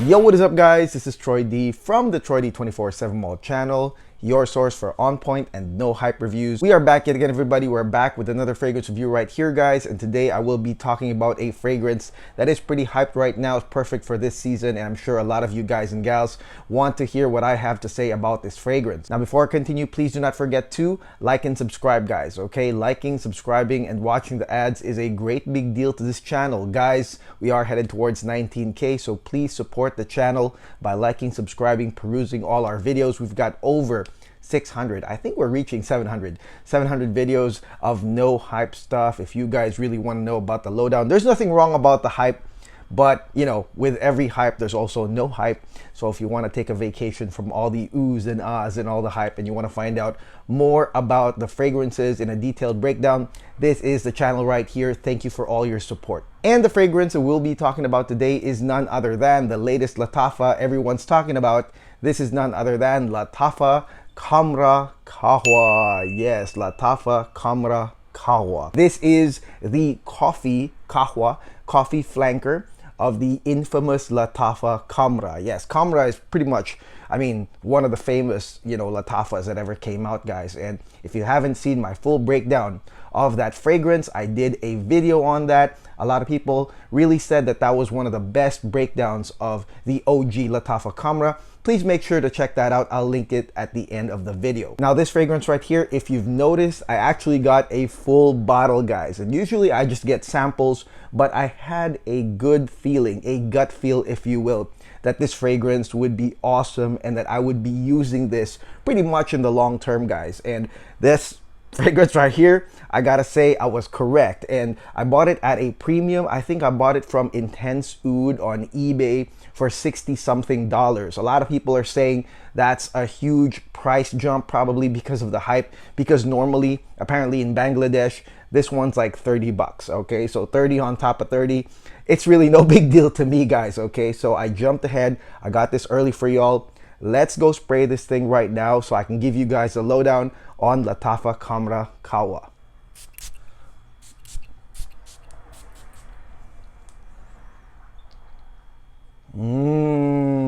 Yo, what is up guys? This is Troy D from the Troy D 24/7 Mall channel, your source for on point and no hype reviews. We are back yet again, everybody. We're back with another fragrance review right here, guys. And today I will be talking about a fragrance that is pretty hyped right now. It's perfect for this season, and I'm sure a lot of you guys and gals want to hear what I have to say about this fragrance. Now, before I continue, please do not forget to like and subscribe, guys. Okay, liking, subscribing, and watching the ads is a great big deal to this channel, guys. We are headed towards 19K, so please support the channel by liking, subscribing, perusing all our videos. We've got over 600. I think we're reaching 700 videos of no hype stuff. If you guys really want to know about the lowdown, there's nothing wrong about the hype, but you know, with every hype there's also no hype. So if you want to take a vacation from all the oohs and ahs and all the hype, and you want to find out more about the fragrances in a detailed breakdown, this is the channel right here. Thank you for all your support. And the fragrance that we'll be talking about today is none other than the latest Lattafa everyone's talking about. This is none other than Lattafa Khamrah Qahwa. Yes, Lattafa Khamrah Qahwa. This is the coffee flanker of the infamous Lattafa Khamrah. Yes, Khamrah is pretty much, I mean, one of the famous, Lattafas that ever came out, guys. And if you haven't seen my full breakdown of that fragrance, I did a video on that. A lot of people really said that that was one of the best breakdowns of the OG Lattafa Khamrah. Please make sure to check that out. I'll link it at the end of the video. Now, this fragrance right here, if you've noticed, I actually got a full bottle, guys. And usually I just get samples, but I had a good feeling, a gut feel, if you will, that this fragrance would be awesome and that I would be using this pretty much in the long term, guys. And this fragrance right here, I gotta say I was correct, and I bought it at a premium. I think I bought it from Intense Oud on eBay for $60-something. A lot of people are saying that's a huge price jump, probably because of the hype, because normally, apparently in Bangladesh, this one's like 30 bucks, okay? So 30 on top of 30, it's really no big deal to me, guys, okay? So I jumped ahead, I got this early for y'all. Let's go spray this thing right now so I can give you guys a lowdown on Lattafa Khamrah Qahwa.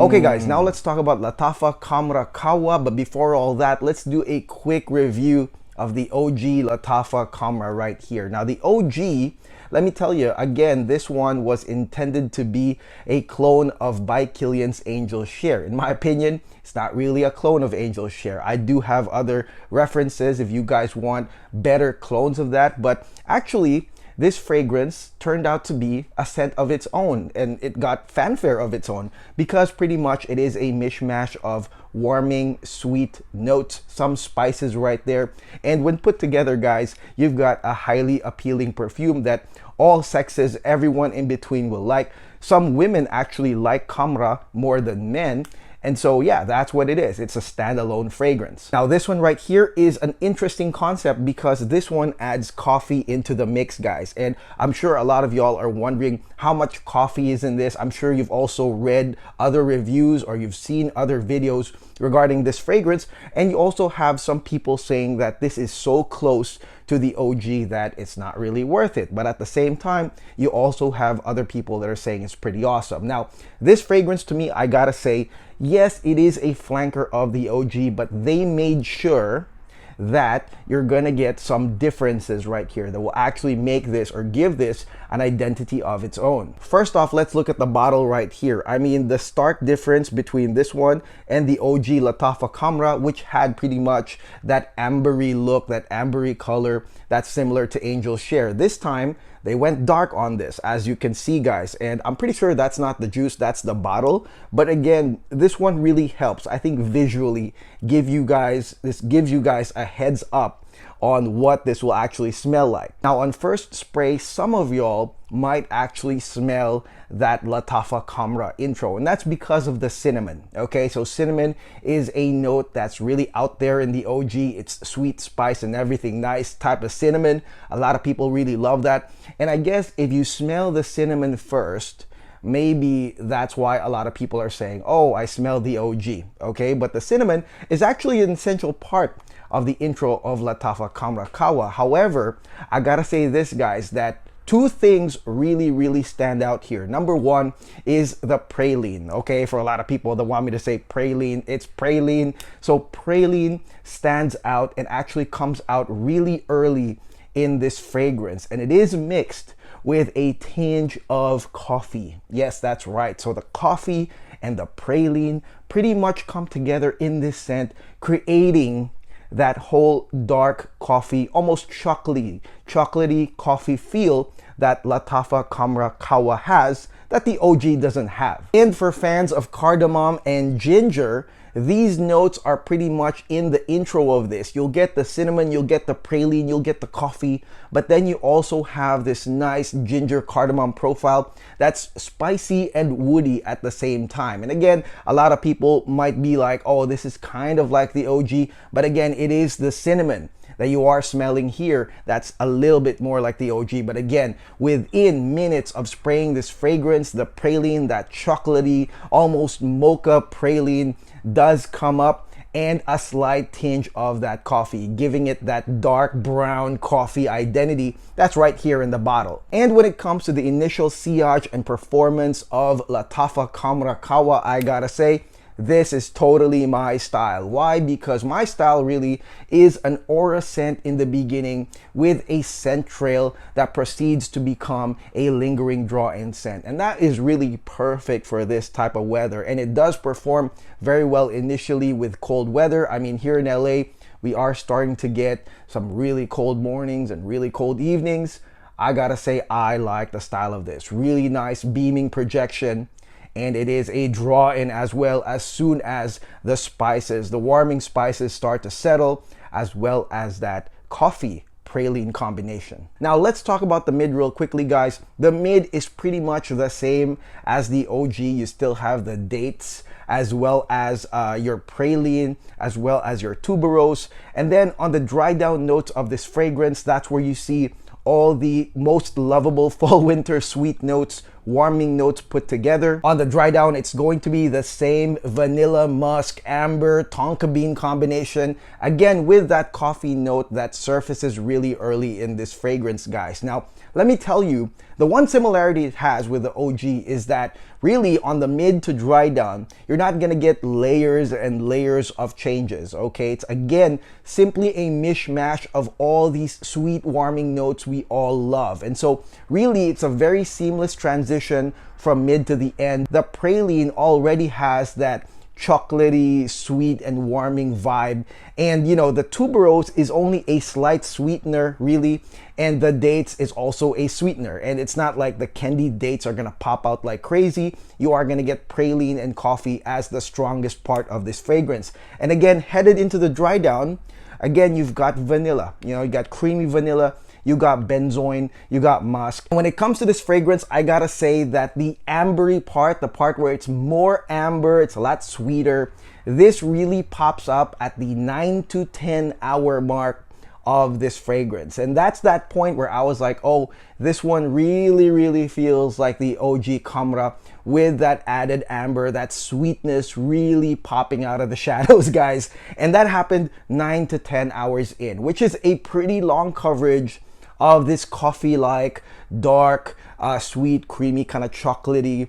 Okay guys, now let's talk about Lattafa Khamrah Qahwa, but before all that, let's do a quick review of the OG Lattafa Khamrah right here. Now the OG, let me tell you, again, this one was intended to be a clone of By Kilian's Angel Share. In my opinion, it's not really a clone of Angel Share. I do have other references if you guys want better clones of that, but actually, this fragrance turned out to be a scent of its own, and it got fanfare of its own because pretty much it is a mishmash of warming, sweet notes, some spices right there. And when put together, guys, you've got a highly appealing perfume that all sexes, everyone in between will like. Some women actually like Khamrah more than men. And so, yeah, that's what it is. It's a standalone fragrance. Now, this one right here is an interesting concept because this one adds coffee into the mix, guys. And I'm sure a lot of y'all are wondering how much coffee is in this. I'm sure you've also read other reviews or you've seen other videos regarding this fragrance. And you also have some people saying that this is so close to the OG that it's not really worth it. But at the same time, you also have other people that are saying it's pretty awesome. Now, this fragrance to me, I gotta say, yes, it is a flanker of the OG, but they made sure that you're gonna get some differences right here that will actually make this or give this an identity of its own. First off, let's look at the bottle right here. I mean, the stark difference between this one and the OG Lattafa Khamrah, which had pretty much that ambery look, that ambery color that's similar to Angel Share. This time, they went dark on this, as you can see, guys, and I'm pretty sure that's not the juice, that's the bottle. But again, this one really helps, I think, visually gives you guys a heads up on what this will actually smell like. Now, on first spray, some of y'all might actually smell that Lattafa Khamrah intro, and that's because of the cinnamon. Okay, so cinnamon is a note that's really out there in the OG. It's sweet spice and everything nice type of cinnamon. A lot of people really love that, and I guess if you smell the cinnamon first, maybe that's why a lot of people are saying, oh, I smell the OG. Okay, but the cinnamon is actually an essential part of the intro of Lattafa Khamrah Qahwa. However, I gotta say this, guys, that two things really stand out here. Number one is the praline. Okay, for a lot of people that want me to say praline, it's praline. So praline stands out and actually comes out really early in this fragrance, and it is mixed with a tinge of coffee. Yes, that's right. So the coffee and the praline pretty much come together in this scent, creating that whole dark coffee, almost chocolatey coffee feel that Lattafa Khamrah Qahwa has that the OG doesn't have. And for fans of cardamom and ginger, these notes are pretty much in the intro of this. You'll get the cinnamon, you'll get the praline, you'll get the coffee, but then you also have this nice ginger cardamom profile that's spicy and woody at the same time. And again, a lot of people might be like, oh, this is kind of like the OG, but again, it is the cinnamon that you are smelling here that's a little bit more like the OG. But again, within minutes of spraying this fragrance, the praline, that chocolatey, almost mocha praline does come up, and a slight tinge of that coffee, giving it that dark brown coffee identity that's right here in the bottle. And when it comes to the initial sillage and performance of Lattafa Khamrah Qahwa, I gotta say, this is totally my style. Why? Because my style really is an aura scent in the beginning with a scent trail that proceeds to become a lingering draw-in scent. And that is really perfect for this type of weather. And it does perform very well initially with cold weather. I mean, here in LA, we are starting to get some really cold mornings and really cold evenings. I gotta say, I like the style of this. Really nice beaming projection. And it is a draw-in as well as soon as the spices, the warming spices start to settle, as well as that coffee praline combination. Now let's talk about the mid real quickly, guys. The mid is pretty much the same as the OG. You still have the dates as well as your praline, as well as your tuberose. And then on the dry down notes of this fragrance, that's where you see all the most lovable fall winter sweet notes, warming notes put together. On the dry down, it's going to be the same vanilla, musk, amber, tonka bean combination, again with that coffee note that surfaces really early in this fragrance, guys. Now let me tell you, the one similarity it has with the OG is that really on the mid to dry down, you're not gonna get layers and layers of changes, okay? It's again simply a mishmash of all these sweet warming notes we all love. And so really it's a very seamless transition from mid to the end. The praline already has that chocolatey, sweet and warming vibe, and you know, the tuberose is only a slight sweetener really, and the dates is also a sweetener, and it's not like the candy dates are gonna pop out like crazy. You are gonna get praline and coffee as the strongest part of this fragrance. And again, headed into the dry down, again you've got vanilla, you know, you got creamy vanilla, you got benzoin, you got musk. When it comes to this fragrance, I gotta say that the ambery part, the part where it's more amber, it's a lot sweeter, this really pops up at the 9 to 10 hour mark of this fragrance. And that's that point where I was like, oh, this one really feels like the OG Khamrah with that added amber, that sweetness really popping out of the shadows, guys. And that happened 9 to 10 hours in, which is a pretty long coverage of this coffee-like, dark, sweet, creamy, kind of chocolatey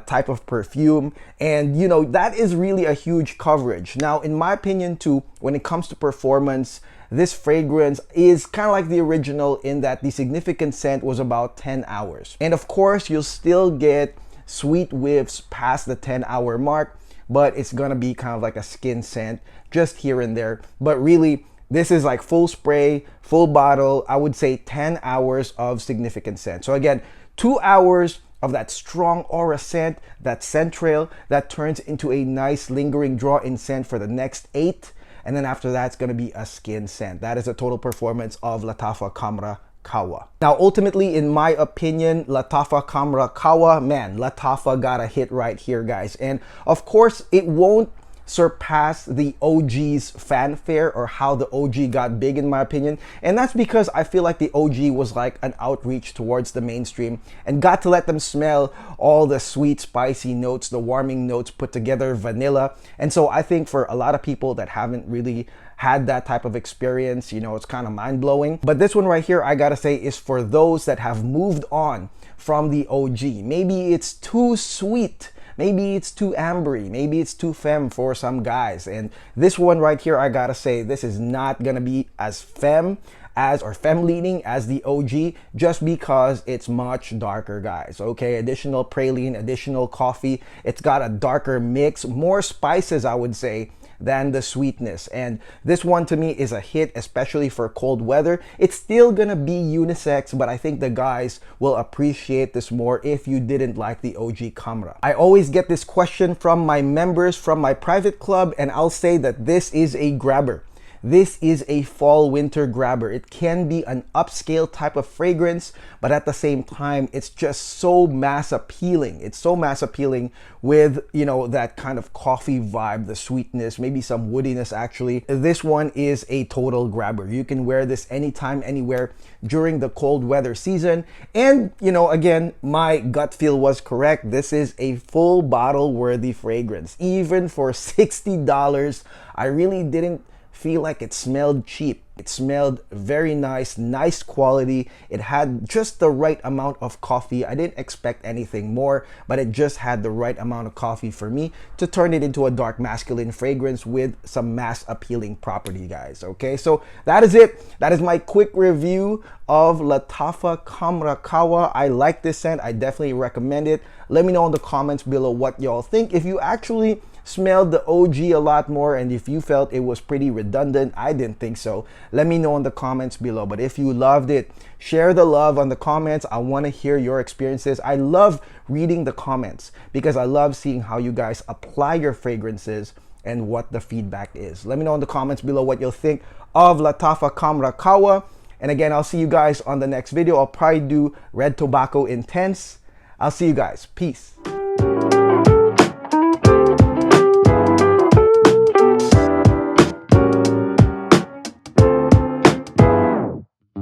type of perfume. And you know, that is really a huge coverage. Now, in my opinion too, when it comes to performance, this fragrance is kind of like the original in that the significant scent was about 10 hours. And of course, you'll still get sweet whiffs past the 10-hour mark, but it's gonna be kind of like a skin scent just here and there. But really, this is like full spray, full bottle, I would say 10 hours of significant scent. So again, 2 hours of that strong aura scent, that scent trail that turns into a nice lingering draw-in scent for the next 8. And then after that, it's gonna be a skin scent. That is a total performance of Lattafa Khamrah Qahwa. Now, ultimately, in my opinion, Lattafa Khamrah Qahwa, man, Lattafa got a hit right here, guys. And of course, it won't surpass the OG's fanfare or how the OG got big, in my opinion. And that's because I feel like the OG was like an outreach towards the mainstream and got to let them smell all the sweet, spicy notes, the warming notes put together, vanilla. And so I think for a lot of people that haven't really had that type of experience, you know, it's kind of mind-blowing. But this one right here, I gotta say, is for those that have moved on from the OG. Maybe it's too sweet, maybe it's too ambery, maybe it's too femme for some guys. And this one right here, I gotta say, this is not gonna be as femme or femme leaning as the OG, just because it's much darker, guys. Okay, additional praline, additional coffee, it's got a darker mix, more spices, I would say, than the sweetness. And this one to me is a hit, especially for cold weather. It's still gonna be unisex, but I think the guys will appreciate this more if you didn't like the OG Khamrah. I always get this question from my members from my private club, and I'll say that this is a grabber. This is a fall winter grabber. It can be an upscale type of fragrance, but at the same time, it's just so mass appealing. It's so mass appealing with, you know, that kind of coffee vibe, the sweetness, maybe some woodiness actually. This one is a total grabber. You can wear this anytime, anywhere during the cold weather season. And, you know, again, my gut feel was correct. This is a full bottle worthy fragrance. Even for $60, I really didn't feel like it smelled cheap. It smelled very nice, nice quality. It had just the right amount of coffee. I didn't expect anything more, but it just had the right amount of coffee for me to turn it into a dark masculine fragrance with some mass appealing property, guys. Okay, so that is it. That is my quick review of Lattafa Khamrah Qahwa. I like this scent. I definitely recommend it. Let me know in the comments below what y'all think. If you actually smelled the OG a lot more and if you felt it was pretty redundant, I didn't think so. Let me know in the comments below. But if you loved it, share the love on the comments. I want to hear your experiences. I love reading the comments because I love seeing how you guys apply your fragrances and what the feedback is. Let me know in the comments below what you'll think of Lattafa Khamrah Qahwa. And again, I'll see you guys on the next video. I'll probably do Red Tobacco Intense. I'll see you guys. Peace.